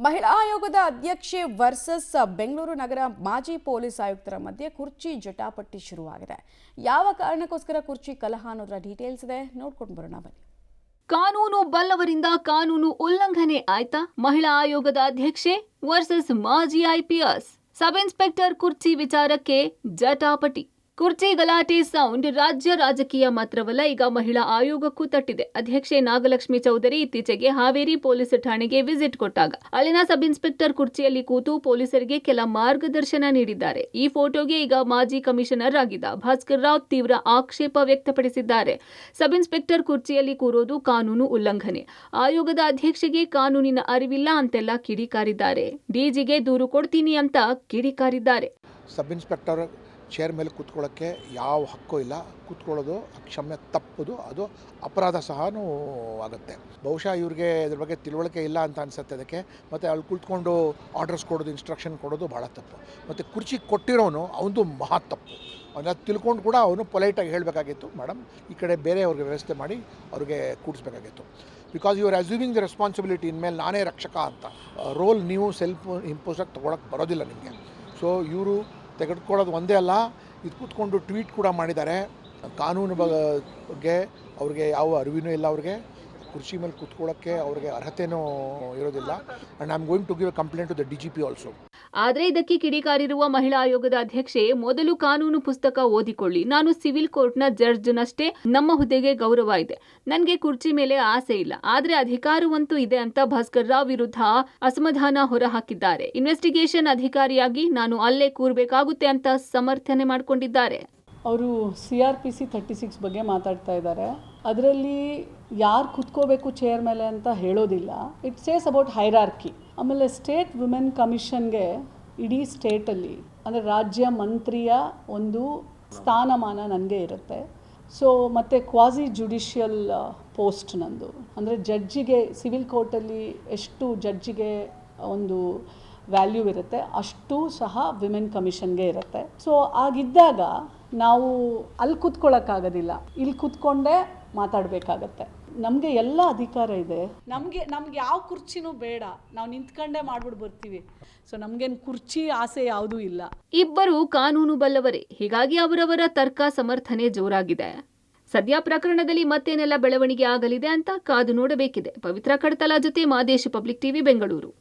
ಮಹಿಳಾ ಆಯೋಗದ ಅಧ್ಯಕ್ಷೆ ವರ್ಸಸ್ ಬೆಂಗಳೂರು ನಗರ ಮಾಜಿ ಪೊಲೀಸ್ ಆಯುಕ್ತರ ಮಧ್ಯೆ ಕುರ್ಚಿ ಜಟಾಪಟಿ ಶುರುವಾಗಿದೆ. ಯಾವ ಕಾರಣಕ್ಕೋಸ್ಕರ ಕುರ್ಚಿ ಕಲಹ ಅನ್ನೋದರ ಡೀಟೇಲ್ಸ್ ಇದೆ, ನೋಡ್ಕೊಂಡು ಬರೋಣ ಬನ್ನಿ. ಕಾನೂನು ಬಲ್ಲವರಿಂದ ಕಾನೂನು ಉಲ್ಲಂಘನೆ ಆಯ್ತಾ? ಮಹಿಳಾ ಆಯೋಗದ ಅಧ್ಯಕ್ಷೆ ವರ್ಸಸ್ ಮಾಜಿ ಐಪಿಎಸ್. ಸಬ್ ಇನ್ಸ್ಪೆಕ್ಟರ್ ಕುರ್ಚಿ ವಿಚಾರಕ್ಕೆ ಜಟಾಪಟಿ. ಕುರ್ಚಿ ಗಲಾಟೆ ಸೌಂಡ್ ರಾಜ್ಯ ರಾಜಕೀಯ ಮಾತ್ರವಲ್ಲ, ಈಗ ಮಹಿಳಾ ಆಯೋಗಕ್ಕೂ ತಟ್ಟಿದೆ. ಅಧ್ಯಕ್ಷೆ ನಾಗಲಕ್ಷ್ಮಿ ಚೌಧರಿ ಇತ್ತೀಚೆಗೆ ಹಾವೇರಿ ಪೊಲೀಸ್ ಠಾಣೆಗೆ ವಿಸಿಟ್ ಕೊಟ್ಟಾಗ ಅಲ್ಲಿನ ಸಬ್ ಇನ್ಸ್ಪೆಕ್ಟರ್ ಕುರ್ಚಿಯಲ್ಲಿ ಕೂತು ಪೊಲೀಸರಿಗೆ ಕೆಲ ಮಾರ್ಗದರ್ಶನ ನೀಡಿದ್ದಾರೆ. ಈ ಫೋಟೋಗೆ ಈಗ ಮಾಜಿ ಕಮಿಷನರ್ ಆಗಿದ್ದ ಭಾಸ್ಕರ್ ರಾವ್ ತೀವ್ರ ಆಕ್ಷೇಪ ವ್ಯಕ್ತಪಡಿಸಿದ್ದಾರೆ. ಸಬ್ ಇನ್ಸ್ಪೆಕ್ಟರ್ ಕುರ್ಚಿಯಲ್ಲಿ ಕೂರೋದು ಕಾನೂನು ಉಲ್ಲಂಘನೆ. ಆಯೋಗದ ಅಧ್ಯಕ್ಷೆಗೆ ಕಾನೂನಿನ ಅರಿವಿಲ್ಲ ಅಂತೆಲ್ಲ ಕಿಡಿಕಾರಿದ್ದಾರೆ. ಡಿಜಿಗೆ ದೂರು ಕೊಡ್ತೀನಿ ಅಂತ ಕಿಡಿಕಾರಿದ್ದಾರೆ. ಸಬ್ ಇನ್ಸ್ಪೆಕ್ಟರ್ ಚೇರ್ ಮೇಲೆ ಕೂತ್ಕೊಳ್ಳೋಕ್ಕೆ ಯಾವ ಹಕ್ಕು ಇಲ್ಲ. ಕೂತ್ಕೊಳ್ಳೋದು ಅಕ್ಷಮ್ಯ, ತಪ್ಪುದು, ಅದು ಅಪರಾಧ ಸಹ ಆಗುತ್ತೆ. ಬಹುಶಃ ಇವ್ರಿಗೆ ಇದ್ರ ಬಗ್ಗೆ ತಿಳುವಳಿಕೆ ಇಲ್ಲ ಅಂತ ಅನಿಸುತ್ತೆ ಅದಕ್ಕೆ. ಮತ್ತು ಅಲ್ಲಿ ಕೂತ್ಕೊಂಡು ಆರ್ಡರ್ಸ್ ಕೊಡೋದು, ಇನ್ಸ್ಟ್ರಕ್ಷನ್ ಕೊಡೋದು ಭಾಳ ತಪ್ಪು. ಮತ್ತು ಕುರ್ಚಿ ಕೊಟ್ಟಿರೋನು ಅವನದು ಮಹಾ ತಪ್ಪು. ಅವನ್ನ ತಿಳ್ಕೊಂಡು ಕೂಡ ಅವನು ಪೊಲೈಟಾಗಿ ಹೇಳಬೇಕಾಗಿತ್ತು, ಮೇಡಮ್ ಈ ಕಡೆ ಬೇರೆ ಅವ್ರಿಗೆ ವ್ಯವಸ್ಥೆ ಮಾಡಿ ಅವ್ರಿಗೆ ಕೂಡಿಸ್ಬೇಕಾಗಿತ್ತು. Because you are assuming the responsibility. ಇನ್ಮೇಲೆ ನಾನೇ ರಕ್ಷಕ ಅಂತ ರೋಲ್ ನೀವು ಸೆಲ್ಫ್ ಇಂಪೋಸಾಗಿ ತೊಗೊಳಕ್ಕೆ ಬರೋದಿಲ್ಲ ನಿಮಗೆ. ಸೊ ಇವರು ತೆಗೆದುಕೊಳ್ಳೋದು ಒಂದೇ ಅಲ್ಲ, ಇದು ಕೂತ್ಕೊಂಡು ಟ್ವೀಟ್ ಕೂಡ ಮಾಡಿದ್ದಾರೆ. ಕಾನೂನು ಬಗ್ಗೆ ಅವ್ರಿಗೆ ಯಾವ ಅರಿವಿನೂ ಇಲ್ಲ. ಅವ್ರಿಗೆ ಕುರ್ಚಿ ಮೇಲೆ ಕೂತ್ಕೊಳ್ಳೋಕ್ಕೆ ಅವ್ರಿಗೆ ಅರ್ಹತೆಯೂ ಇರೋದಿಲ್ಲ. And I am going to give a complaint to the DGP also. ಆದರೆ ಇದಕ್ಕೆ ಕಿಡಿಕಾರಿರುವ ಮಹಿಳಾ ಆಯೋಗದ ಅಧ್ಯಕ್ಷೆ, ಮೊದಲು ಕಾನೂನು ಪುಸ್ತಕ ಓದಿಕೊಳ್ಳಿ. ನಾನು ಸಿವಿಲ್ ಕೋರ್ಟ್ನ ಜಡ್ಜ್ನಷ್ಟೇ. ನಮ್ಮ ಹುದ್ದೆಗೆ ಗೌರವ ಇದೆ. ನನಗೆ ಕುರ್ಚಿ ಮೇಲೆ ಆಸೆ ಇಲ್ಲ, ಆದರೆ ಅಧಿಕಾರವಂತೂ ಇದೆ ಅಂತ ಭಾಸ್ಕರ್ ರಾವ್ ವಿರುದ್ಧ ಅಸಮಾಧಾನ ಹೊರಹಾಕಿದ್ದಾರೆ. ಇನ್ವೆಸ್ಟಿಗೇಷನ್ ಅಧಿಕಾರಿಯಾಗಿ ನಾನು ಅಲ್ಲೇ ಕೂರಬೇಕಾಗುತ್ತೆ ಅಂತ ಸಮರ್ಥನೆ ಮಾಡಿಕೊಂಡಿದ್ದಾರೆ. ಅವರು CRPC 36 ಬಗ್ಗೆ ಮಾತಾಡ್ತಾ ಇದ್ದಾರೆ. ಅದರಲ್ಲಿ ಯಾರು ಕುತ್ಕೋಬೇಕು ಚೇರ್ ಮೇಲೆ ಅಂತ ಹೇಳೋದಿಲ್ಲ. It says about hierarchy. ಆಮೇಲೆ ಸ್ಟೇಟ್ ವುಮೆನ್ ಕಮಿಷನ್ಗೆ ಇಡೀ ಸ್ಟೇಟಲ್ಲಿ ಅಂದರೆ ರಾಜ್ಯ ಮಂತ್ರಿಯ ಒಂದು ಸ್ಥಾನಮಾನ ನನಗೆ ಇರುತ್ತೆ. ಸೊ ಮತ್ತು ಕ್ವಾಸಿ ಜುಡಿಷಿಯಲ್ ಪೋಸ್ಟ್ ನಂದು. ಅಂದರೆ ಜಡ್ಜಿಗೆ ಸಿವಿಲ್ ಕೋರ್ಟಲ್ಲಿ ಎಷ್ಟು ಜಡ್ಜಿಗೆ ಒಂದು ವ್ಯಾಲ್ಯೂ ಇರುತ್ತೆ ಅಷ್ಟು ಸಹ ವಿಮೆನ್ ಕಮಿಷನ್ಗೆ ಇರುತ್ತೆ. ಸೊ ಆಗಿದ್ದಾಗ ನಾವು ಅಲ್ಲಿ ಕೂತ್ಕೊಳ್ಳೋಕ್ಕಾಗೋದಿಲ್ಲ, ಇಲ್ಲಿ ಕೂತ್ಕೊಂಡೇ ಮಾತಾಡಬೇಕಾಗತ್ತೆ. ನಮಗೆ ಎಲ್ಲ ಅಧಿಕಾರ ಇದೆ. ನಮಗೆ ಯಾವ ಕುರ್ಚಿನೂ ಬೇಡ, ನಾವು ನಿಂತ್ಕೊಂಡೇ ಮಾಡ್ಬಿಟ್ಟು ಬರ್ತೀವಿ. ಸೊ ನಮಗೇನು ಕುರ್ಚಿ ಆಸೆ ಯಾವುದೂ ಇಲ್ಲ. ಇಬ್ಬರು ಕಾನೂನು ಬಲ್ಲವರೇ, ಹೀಗಾಗಿ ಅವರವರ ತರ್ಕ ಸಮರ್ಥನೆ ಜೋರಾಗಿದೆ. ಸದ್ಯ ಪ್ರಕರಣದಲ್ಲಿ ಮತ್ತೇನೆಲ್ಲ ಬೆಳವಣಿಗೆ ಆಗಲಿದೆ ಅಂತ ಕಾದು ನೋಡಬೇಕಿದೆ. ಪವಿತ್ರ ಕಡತಲ ಜೊತೆ ಮಾದೇಶ್, ಪಬ್ಲಿಕ್ ಟಿವಿ, ಬೆಂಗಳೂರು.